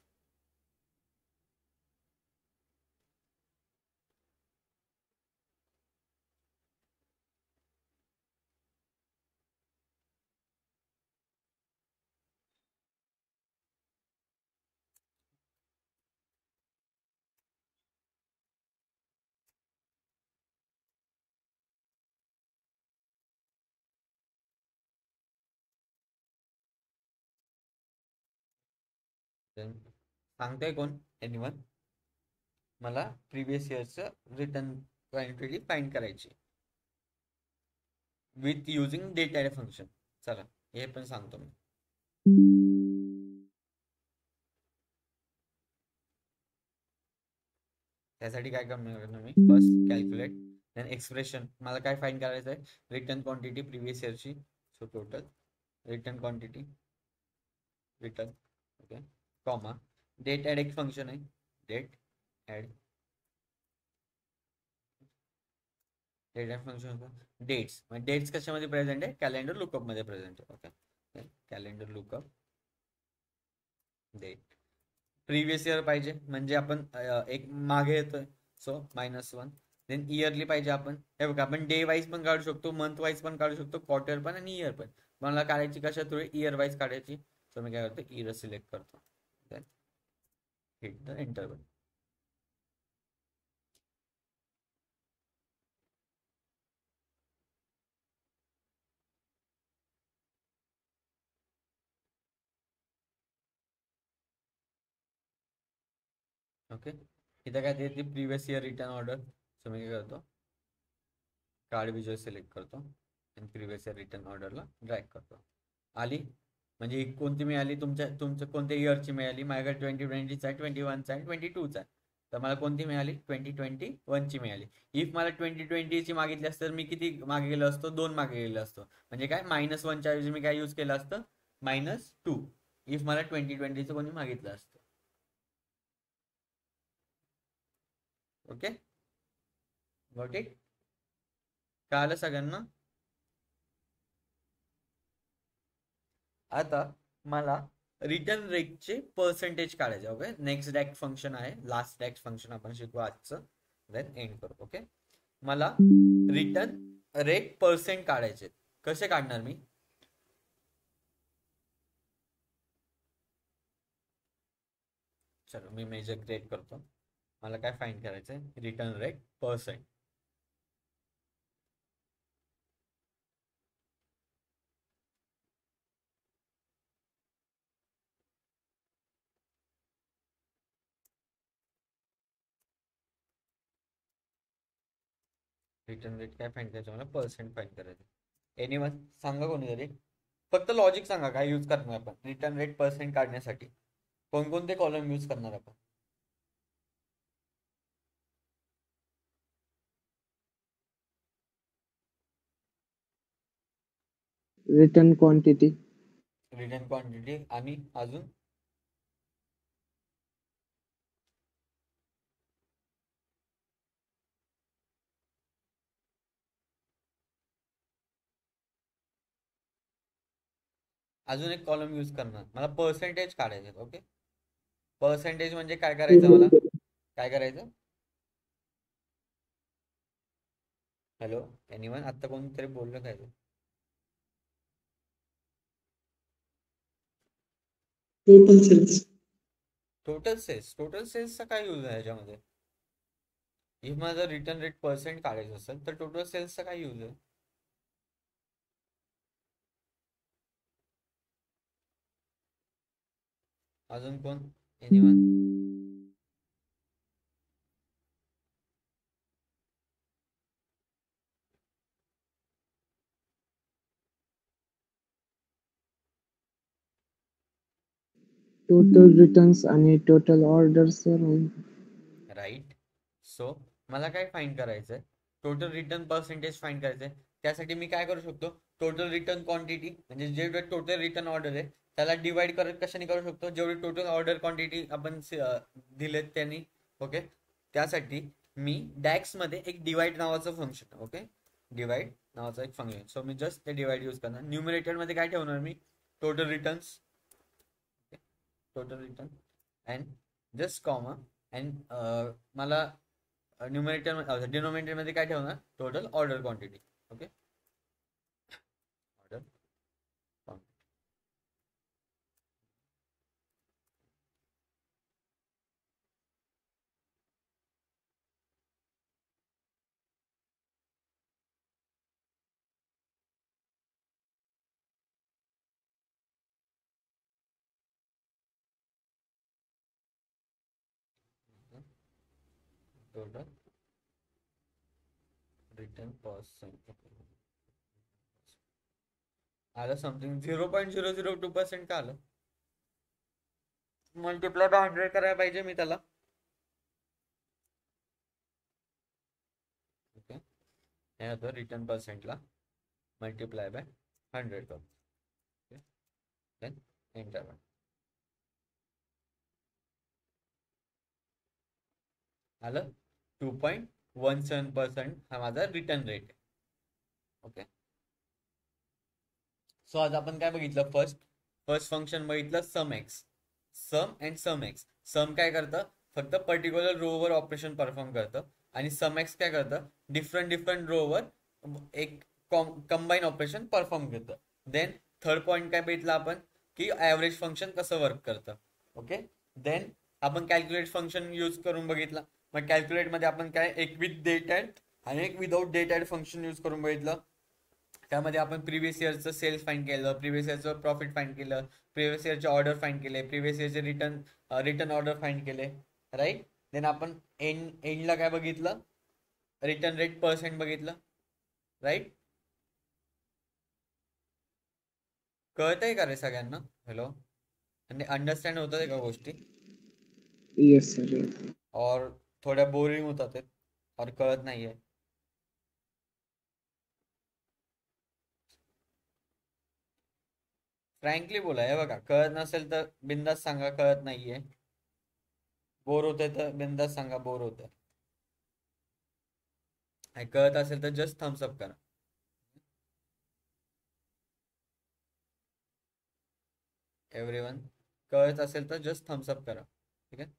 सांगतोय कोण एनिवन मला प्रिव्हियस इयरचं रिटर्न क्वांटिटी फाइंड करायची with using date add function चला हे पण सांगतो मी त्यासाठी काय करणार मी फर्स्ट कॅल्क्युलेट देन एक्सप्रेशन मला काय फाइंड करायचं आहे रिटर्न क्वांटिटी प्रिव्हियस इयरची so total return quantity return okay comma date add एक फंक्शन आहे डेट ॲड फंक्शन डेट्स म्हणजे डेट्स कशामध्ये प्रेझेंट आहे कॅलेंडर लुकअप मध्ये प्रेझेंट आहे okay calendar lookup date previous year पाहिजे म्हणजे आपण एक मागे येतोय सो -1 देन इयरली पाहिजे आपण हे बघा आपण डे वाईज पण काढू शकतो मंथ वाईज पण काढू शकतो क्वार्टर पण आणि इयर पण मला काढायची कशा थ्रू इयर वाईज काढायची सो मी काय करतो इयर सिलेक्ट करतो then hit the enter button okay इथं काय ते previous year return order so मी काय करतो कार्ड विजुअल सिलेक्ट करतो आणि प्रिव्हियस इयर रिटर्न ऑर्डरला ड्रॅग करतो आली म्हणजे ही कोणती मिळाली तुमचं कोणत्या इयरची मिळाली माझ्याकडे 2020चा आहे 21चा आहे 22चा आहे तर मला कोणती मिळाली 2021ची मिळाली इफ मला 2020ची मागितली असतं तर मी किती मागे गेलो असतो 2 मागे गेलो असतो म्हणजे काय -1च्या ऐवजी मी काय यूज केलं असतं -2 इफ मला 2020चं कोणी मागितलं असतं ओके, गॉट इट? कळालं सगळ्यांना? आता मला रिटर्न रेटचे पर्सेंटेज काढायचे. ओके, नेक्स्ट डॅक्स फंक्शन आहे, लास्ट डॅक्स फंक्शन आपण शिकू आजचं, देन एंड करू. ओके, मला रिटर्न रेट पर्सेंट काढायचे. कसे काढणार मी? चलो मी मेजर क्रिएट करतो. मला काय फाइंड करायचंय? Return rate percent. Return rate काय फाइंड करायचं? मला पर्सेंट फाइंड करायचं. एनीवन सांगा कोणीतरी, फक्त लॉजिक सांगा काय यूज करणार आपण रिटर्न रेट पर्सेंट काढण्यासाठी. कोणकोणते कॉलम यूज करणार आपण?
Return quantity.
रिटर्न क्वांटिटी आणि अजून अजून एक कॉलम यूज करणार. मला पर्सेंटेज काढायचे. ओके, पर्सेंटेज म्हणजे काय करायचं? मला काय करायचं? Hello, anyone? आता कोणतरी बोललं काय?
Total sales.
Total sales. Total सेल्सचा काय यूज आहे याच्यामध्ये? इफ माझा रिटर्न रेट पर्सेंट काढायचं असेल तर टोटल सेल्सचा काय यूज आहे? अजून कोण? एनीवन?
टोटल रिटर्न्स आणि टोटल ऑर्डर्स.
राईट. सो मला काय फाइंड करायचंय? टोटल रिटर्न पर्सेंटेज फाइंड करायचंय. त्यासाठी मी काय करू शकतो? टोटल रिटर्न क्वांटिटी म्हणजे जेवढे टोटल रिटर्न ऑर्डर आहे त्याला डिवाइड करत कशाने करू शकतो? जेवढी टोटल ऑर्डर क्वांटिटी आपण दिलेत त्यांनी. ओके, त्यासाठी मी डॅक्स मध्ये एक डिवाइड नावाचं फंक्शन, ओके, डिवाइड नावाचं एक फंक्शन. सो मी जस्ट ते डिवाइड यूज करणार. न्यूमरेटर मध्ये काय ठेवणार मी? Total returns, total return and just comma and मला न्यूमरेटर डिनोमिनेटर मध्ये काय ठेवणार? Total order quantity. Okay, order quantity. Total return percent आलं समथिंग 0.002% का आलं? मल्टिप्लाय बाय 100 करायला पाहिजे मी त्याला. ओके, हे होतं रिटर्न पर्सेंटला मल्टिप्लाय बाय 100 करू. Then enter. आलं 2.17% हा माझा रिटर्न रेट. ओके, सो आज आपण काय बघितलं? फर्स्ट फंक्शन बघितलं sum X. Sum and sum X. Sum काय करतं? फक्त पर्टिक्युलर रोवर ऑपरेशन परफॉर्म करतं आणि सम एक्स काय करतं? डिफरंट रोवर एक कंबाईन ऑपरेशन परफॉर्म करतं. देन थर्ड पॉइंट काय बघितलं आपण? की ऍव्हरेज फंक्शन कसं वर्क करतं. ओके, देन आपण कॅल्क्युलेट फंक्शन यूज करून बघितलं. मग कॅल्क्युलेट मध्ये आपण काय एक विथ डेट ऍड आणि एक without date add function use करून बघितलं. त्यामध्ये आपण प्रिव्हियस इयरचं सेल्स फाइंड केलं, प्रिव्हियस इयरचं प्रॉफिट फाइंड केलं, प्रिव्हियस इयरचे ऑर्डर फाइंड केले, प्रिव्हियस इयरचे रिटर्न ऑर्डर फाइंड केले. राईट. देन आपण एंडला काय बघितलं? रिटर्न रेट पर्सेंट बघितलं. राईट. कळतंय का रे सगळ्यांना? हॅलो, आणि अंडरस्टँड होतं का गोष्टी?
Yes sir.
और थोड्या बोरिंग होतात और कळत नाहीये? फ्रँकली बोला. हे बघा, कळत नसेल तर बिंदास सांगा कळत नाहीये. बोर होतंय तर बिंदास सांगा बोर होतंय. कळत असेल तर जस्ट थम्स अप करा. एव्हरीवन कळत असेल तर जस्ट थम्स अप करा. ठीक आहे.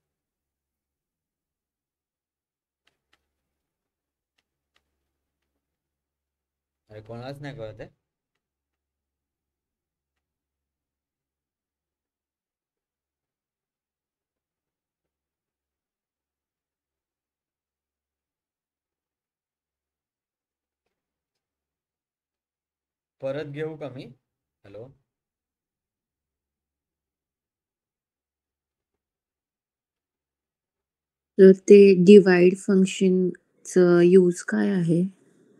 अरे कोणालाच नाही कळत आहे. परत घेऊ का मी? हॅलो.
तर ते डिवाइड फंक्शनचं यूज काय आहे?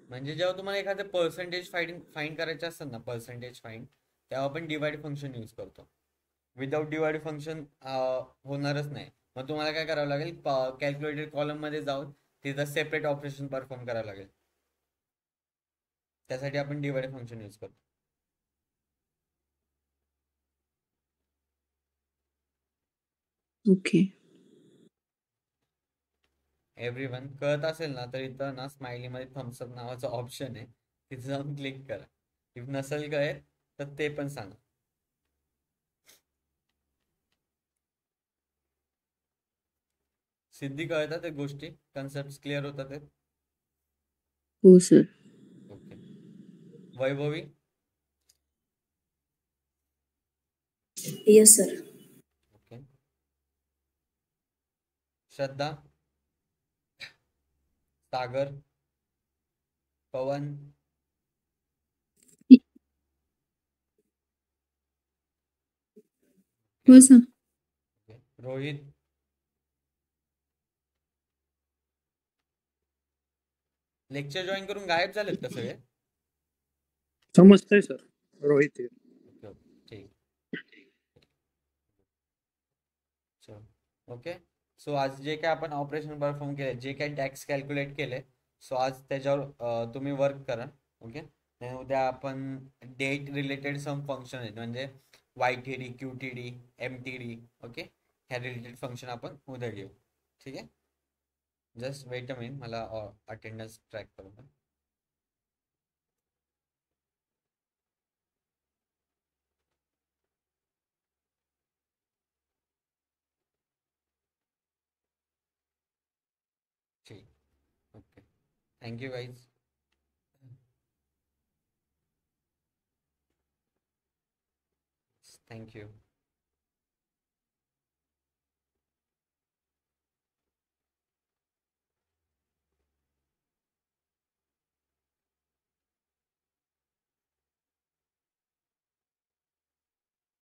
म्हणजे जेव्हा तुम्हाला एखादं पर्सेंटेज फाइंड करायचे असतात ना, पर्सेंटेज फाइंड, तेव्हा आपण डिवाइड फंक्शन यूज करतो. विदाउट डिवाइड फंक्शन होणारच नाही. मग तुम्हाला काय करावं लागेल, कॅल्क्युलेटेड कॉलम मध्ये जाऊन तिथं सेपरेट ऑपरेशन परफॉर्म करावं लागेल. त्यासाठी आपण डिवाइड फंक्शन यूज करतो.
ओके.
एव्हरीवन कळत असेल ना तर इथं ना स्माइली मध्ये थम्सअप नावाचं ऑप्शन आहे, तिथे जाऊन क्लिक करा. इफ नसेल कळत तर ते पण सांगा. सिद्धी कळतात ते गोष्टी, कन्सेप्ट क्लिअर होतात ते.
हो sir.
Okay. Vaibhavi.
Yes, sir.
Okay. Shraddha. Sagar. Pavan.
हो sir.
Okay. Rohit. Lecture join करून गायब झालेत का सगळे?
समजतंय सर. रोहित आहे.
ओके ओके ठीक. चल ओके. सो आज जे काय आपण ऑपरेशन परफॉर्म केले, जे काय टॅक्स कॅल्क्युलेट केले, सो आज त्याच्यावर तुम्ही वर्क करा. ओके. आणि उद्या आपण डेट रिलेटेड सम फंक्शन आहेत, म्हणजे YTD, QTD, MTD, ओके, ह्या रिलेटेड फंक्शन आपण उद्या घेऊ. ठीक आहे. जस्ट वेट अ मिनिट, मला अटेंडन्स ट्रॅक करू द्या. ठीक. ओके. Thank you guys. थँक्यू.